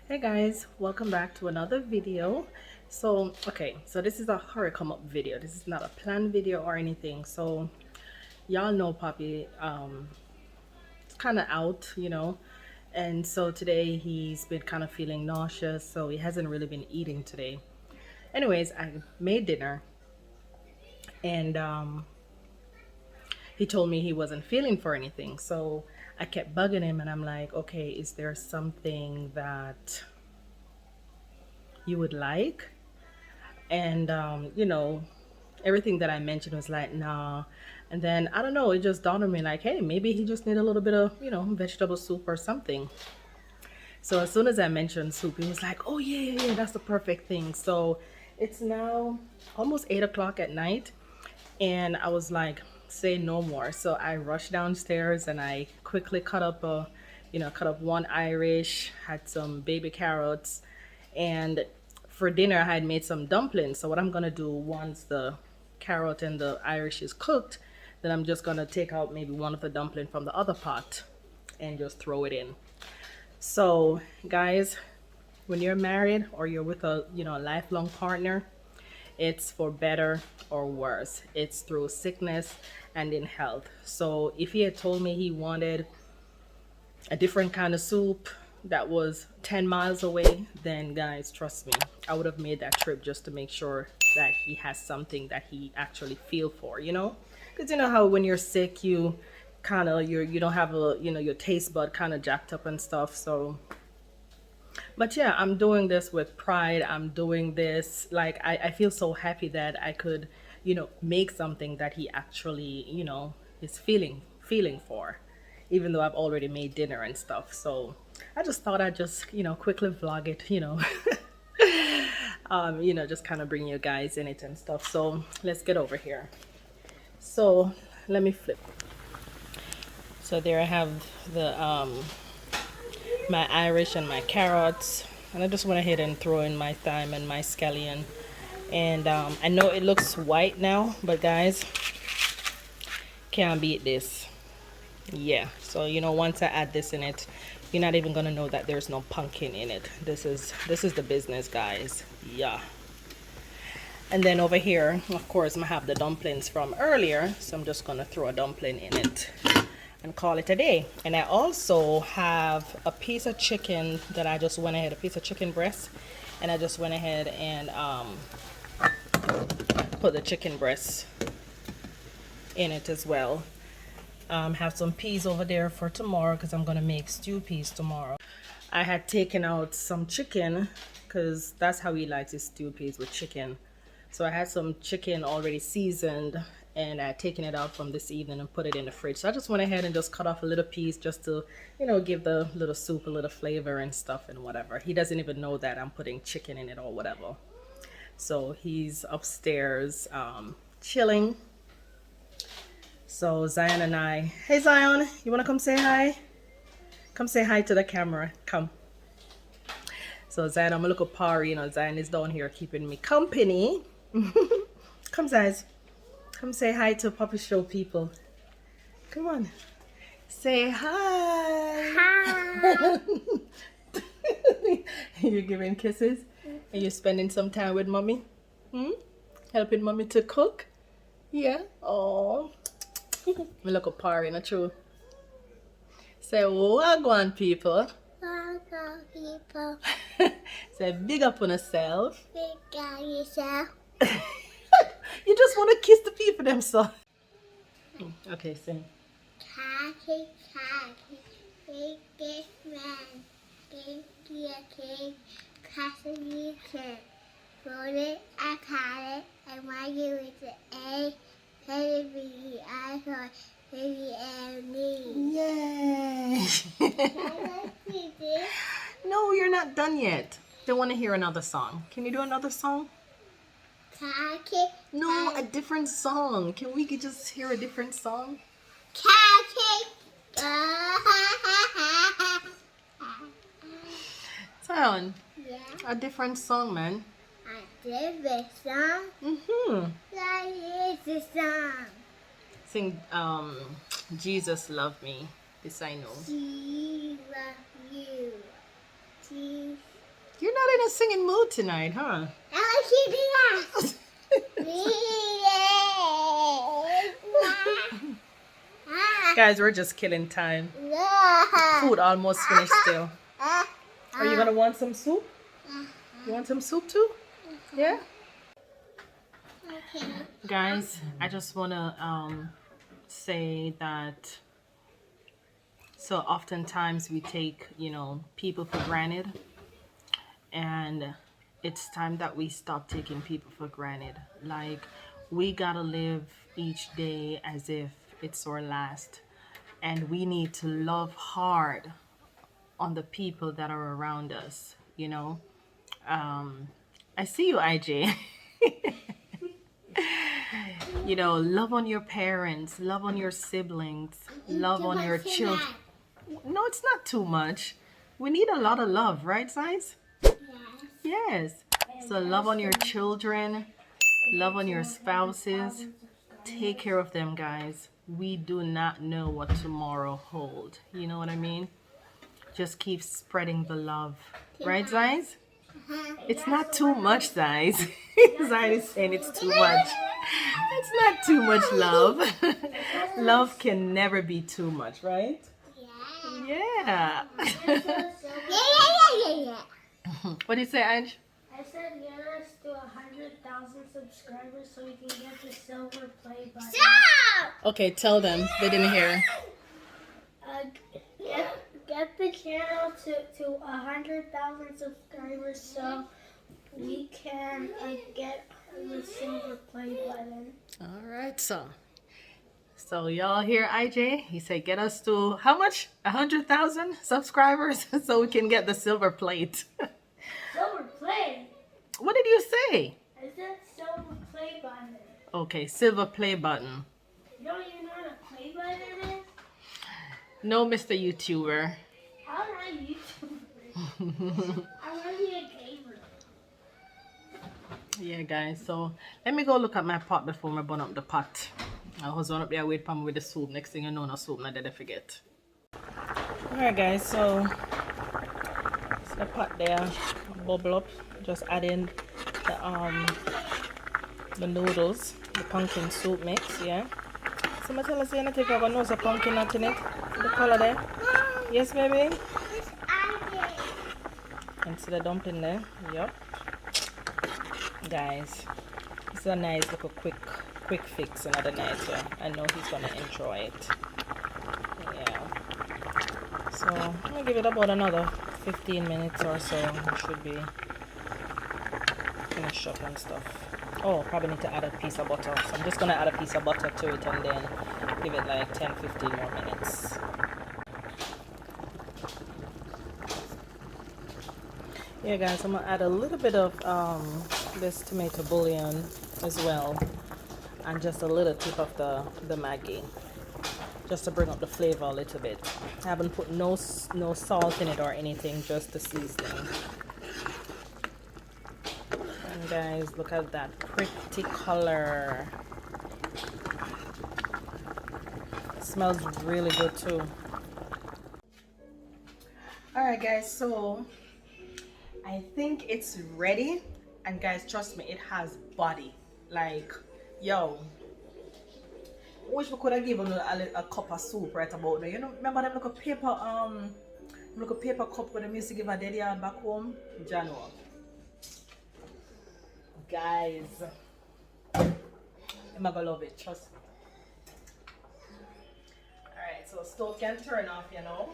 Hey guys, welcome back to another video. So this is a hurry come up video. This is not a planned video or anything. So y'all know Poppy it's kind of out, and so today he's been kind of feeling nauseous, so he hasn't really been eating today. Anyways, I made dinner, and he told me he wasn't feeling for anything. So I kept bugging him, and I'm like, okay, is there something that you would like? And everything that I mentioned was like, nah. And then I don't know, it just dawned on me like, hey, maybe he just need a little bit of vegetable soup or something. So as soon as I mentioned soup, he was like, oh yeah, that's the perfect thing. So it's now almost 8 o'clock at night, and I was like, say no more. So I rushed downstairs and I quickly cut up one Irish, had some baby carrots, and for dinner I had made some dumplings. So what I'm gonna do, once the carrot and the Irish is cooked, then I'm just gonna take out maybe one of the dumpling from the other pot and just throw it in. So guys, when you're married or you're with a lifelong partner, it's for better or worse. It's through sickness and in health. So if he had told me he wanted a different kind of soup that was 10 miles away, then guys, trust me, I would have made that trip just to make sure that he has something that he actually feel for, because you know how when you're sick, you kind of you don't have your taste bud kind of jacked up and stuff. So but yeah, I'm doing this with pride. I'm doing this like I feel so happy that I could make something that he actually is feeling for, even though I've already made dinner and stuff. So I just thought I'd just quickly vlog it, just kind of bring you guys in it and stuff. So let's get over here. So let me flip. So there I have the my Irish and my carrots, and I just went ahead and throw in my thyme and my scallion. And I know it looks white now, but guys, can't beat this. Yeah, so once I add this in it, you're not even gonna know that there's no pumpkin in it. This is the business, guys. Yeah. And then over here, of course, I have the dumplings from earlier, so I'm just gonna throw a dumpling in it and call it a day. And I also have a piece of chicken that I just went ahead, a piece of chicken breast, and I just went ahead and put the chicken breast in it as well. Have some peas over there for tomorrow because I'm gonna make stew peas tomorrow. I had taken out some chicken because that's how he likes his stew peas, with chicken. So I had some chicken already seasoned, and I had taken it out from this evening and put it in the fridge. So I just went ahead and just cut off a little piece just to, give the little soup a little flavor and stuff and whatever. He doesn't even know that I'm putting chicken in it or whatever. So he's upstairs chilling. So Zion and I, hey Zion, you wanna come say hi? Come say hi to the camera, come. So Zion, I'm a little party, Zion is down here keeping me company. Come, guys. Come say hi to Poppy Show people. Come on. Say hi. Hi. You're giving kisses? And you're spending some time with mommy? Helping mommy to cook? Yeah? Oh. Me look a party, not true? Say wagwan people. Welcome, people. Say big up on yourself. Pick out yourself. You just want to kiss the people themselves. Okay, sing. Cocky, cocky, big, big man. Big, big, cocky, kid. Roll it, I caught it, and why you with the A, let it be, I thought, baby and me. Yay! No, you're not done yet. They want to hear another song. Can you do another song? Cocky. No, a different song. Can we just hear a different song? Cocky. Zion, Yeah. a different song, man. I did this song. That is the song. Sing Jesus Love Me. This I know. She love you. Jesus You're not in a singing mood tonight, huh? I want to Guys, we're just killing time. Food almost finished still. Are you gonna want some soup? You want some soup too? Yeah? Okay. Guys, I just wanna say that so oftentimes we take, people for granted, and it's time that we stop taking people for granted. Like, we gotta live each day as if it's our last, and we need to love hard on the people that are around us. I see you, IJ. Love on your parents, love on your siblings, love on your children. No, it's not too much. We need a lot of love, right, Science? Yes. Yes. So love on your children, love on your spouses. Take care of them, guys. We do not know what tomorrow holds. You know what I mean? Just keep spreading the love. Right, Zais? It's not too much, Zais. Zais is saying it's too much. It's not too much love. Love can never be too much, right? Yeah. Yeah. What do you say, Ange? I said get us to 100,000 subscribers so we can get the silver play button. Stop! Okay, tell them. They didn't hear. Get the channel to 100,000 subscribers so we can get the silver play button. All right, so y'all hear IJ? He said get us to how much? 100,000 subscribers so we can get the silver plate. Silver play? What did you say? I said silver play button. Okay, silver play button. You don't even know what a play button is? No, Mr. YouTuber. How am I YouTuber? I want to be a gamer. Yeah, guys, so let me go look at my pot before I burn up the pot. I was on up there wait for me with the soup. Next thing you know, no soup, not did I forget. Alright, guys, so it's the pot there, bubble up. Just add in the noodles, the pumpkin soup mix, yeah. So I tell us, you take over nose of pumpkin nut in it. The color there. Yes, baby? And see the dumpling there. Yep. Guys, it's a nice little quick fix another night, yeah. I know he's gonna enjoy it. Yeah. So I'm gonna give it about another 15 minutes or so. It should be finished up and stuff. Oh, probably need to add a piece of butter. So I'm just gonna add a piece of butter to it and then give it like 10-15 more minutes. Yeah, guys, I'm gonna add a little bit of this tomato bouillon as well, and just a little tip of the Maggi, just to bring up the flavor a little bit. I haven't put no salt in it or anything, just the seasoning. And guys, look at that pretty color. It smells really good too. Alright guys, so I think it's ready, and guys, trust me, it has body. Like, yo, wish we could have given a cup of soup right about there. You know, remember them little paper cup with them used to give a daddy back home? January. Guys, I'm gonna love it, trust me. Alright, so stove can turn off, you know.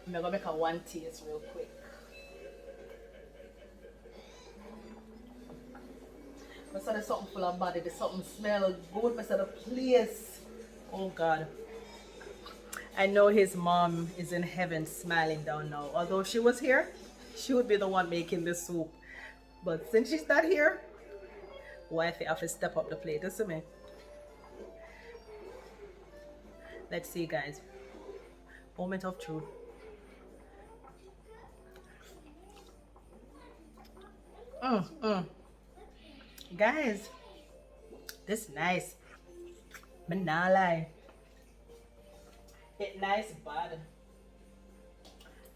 I'm gonna make a one taste real quick. I said there's something full of body, there's something smell good. I said the place. Oh God. I know his mom is in heaven smiling down now. Although she was here, she would be the one making the soup. But since she's not here, wifey have to step up the plate. Listen me. Let's see, guys. Moment of truth. Guys, this nice. But not lie. It nice, bud.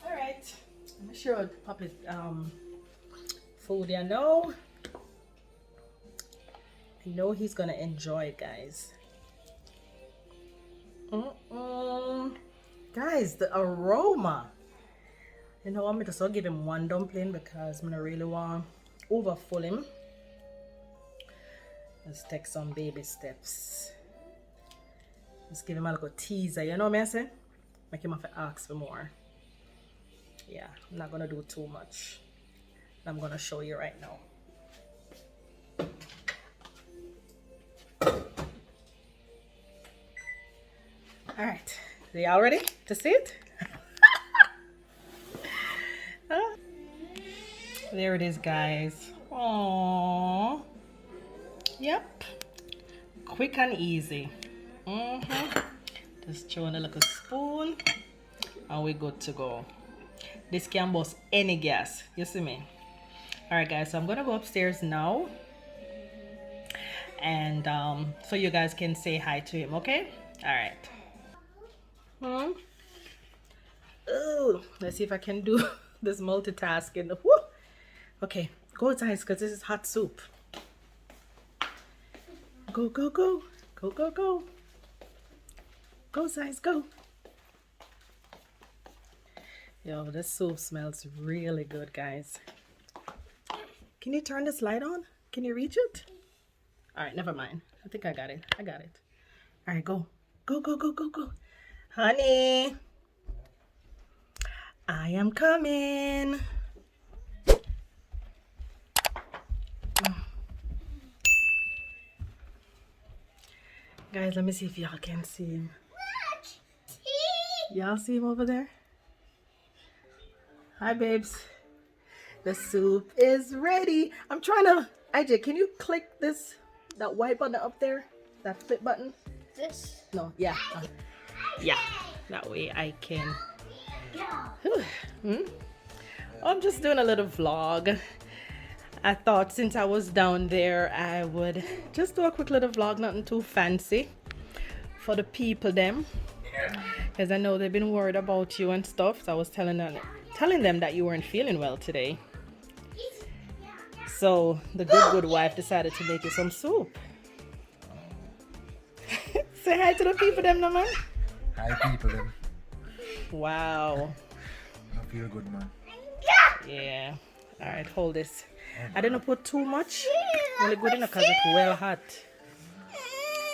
Alright. I'm sure Puppy food, I know he's gonna enjoy it, guys. Guys, the aroma. You know, I'm just gonna give him one dumpling because I don't really want overfull him. Let's take some baby steps. Let's give him a little teaser, you know what I'm saying? Make him have to ask for more. Yeah, I'm not gonna do too much. I'm gonna show you right now. All right, are y'all ready to see it? There it is, guys. Aww. Yep. Quick and easy. Just throw in a little spoon and we're good to go. This can bust any gas. You see me? Alright, guys, so I'm gonna go upstairs now. And so you guys can say hi to him, okay? Alright. Ooh, let's see if I can do this multitasking. Woo! Okay, go guys, because this is hot soup. Go, go, go. Go, go, go. Go, Size, go. Yo, this soup smells really good, guys. Can you turn this light on? Can you reach it? All right, never mind. I think I got it. I got it. All right, go. Go, go, go, go, go. Honey, I am coming. Guys, let me see if y'all can see him. Y'all see him over there? Hi, babes. The soup is ready. I'm trying to... IJ, can you click this, that white button up there? That flip button? This? No, yeah. Yeah, that way I can... I'm just doing a little vlog. I thought since I was down there, I would just do a quick little vlog, nothing too fancy for the people them. Because I know they've been worried about you and stuff. So I was telling them that you weren't feeling well today. So the good wife decided to make you some soup. Say hi to the people them, no man. Hi people them. Wow. I feel good, man. Yeah. All right, hold this. I didn't put too much. Only good enough because it's well hot.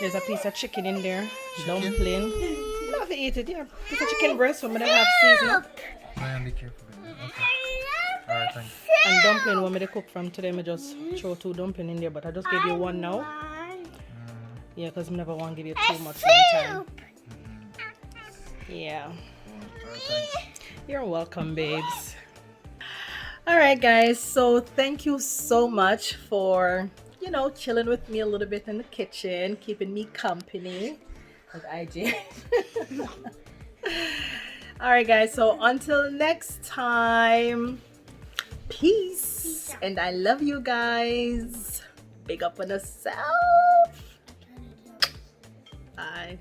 There's a piece of chicken in there. Dumpling. Not to eat it, yeah. Piece of chicken breast when I have seasoning. Man, be careful. Okay. Alright, thanks. And dumpling when I cook from today, I just throw 2 dumplings in there, but I just gave you 1 now. Yeah, because I never want to give you too much one time. Yeah. Alright, thanks. You're welcome, babes. Alright, guys, so thank you so much for, you know, chilling with me a little bit in the kitchen, keeping me company with IJ. Alright, guys, so until next time, peace. And I love you guys. Big up on yourself. Bye.